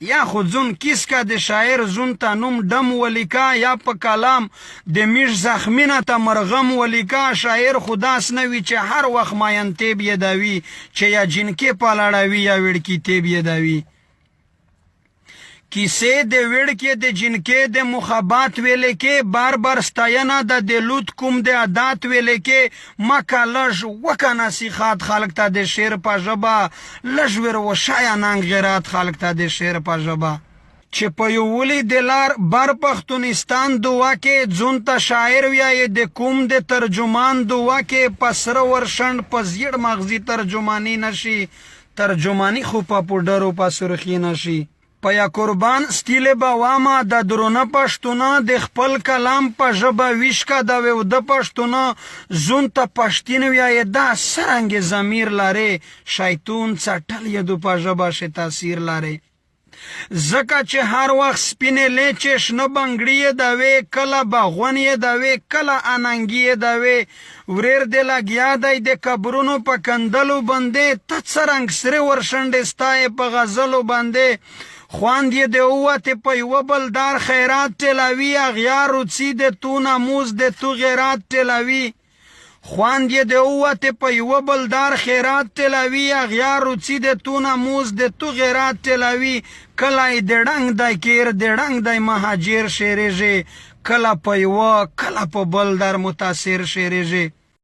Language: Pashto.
یا خو ځون کیس کا د شاعر زون ته نوم ډم ولیکا یا په کلام د میش زخمینه ته مرغم ولیکا شاعر خداس نوی چې هر وخت ماینتیب یدوي چې یا جنکې پالاړوي یا وړکیتیب یدوي کیسې د وړکې د جنکې د مخابات ویلې کې بار بار ستاینه د لوت کوم د عادت ویلې کې مکه لږ وکه نصیحت خلق ته د شعر په ژبه لږ ور وشایه ننګ غیرت خلق ته د شعر په ژبه چې په یوولي د لار بر پښتونستان دعا کې ځون ته شاعر ویایې د کوم د ترجمان دعا کې په سره ورشنډ په زیړ مغزي ترجماني نشي ترجماني خو په پوډرو په سرخي نشي پیا قربان ستیل با واما د درونه پښتونه د خپل کلام په ژبه ویشکا د و د پښتونه زون ته پښتین ویای دا سرنګ ضمیر لاره شیطان څټل یدو په ژبه ش تاثیر لاره زکه چې هر وخت سپینې لیچې شنه بنګړی دوي کله باغونی دوي کله اننګي دوي وریر د لګیا د قبرونو په کندلو باندې ته څرنګ سره ورشنډستای په غزلو باندې خواند یې د اوته په یو بلدار خیرات تلاوی اغیار روڅی د تو ناموز د تو غیرات تلاوی خواند یې د اوته په یو بلدار خیرات تلاوی اغیار روڅی د تو ناموز د تو غیرات تلاوی کله د ډنګ د کیر د ډنګ د مهاجر شریجه کله په یو کله په بلدار متاثر شریجه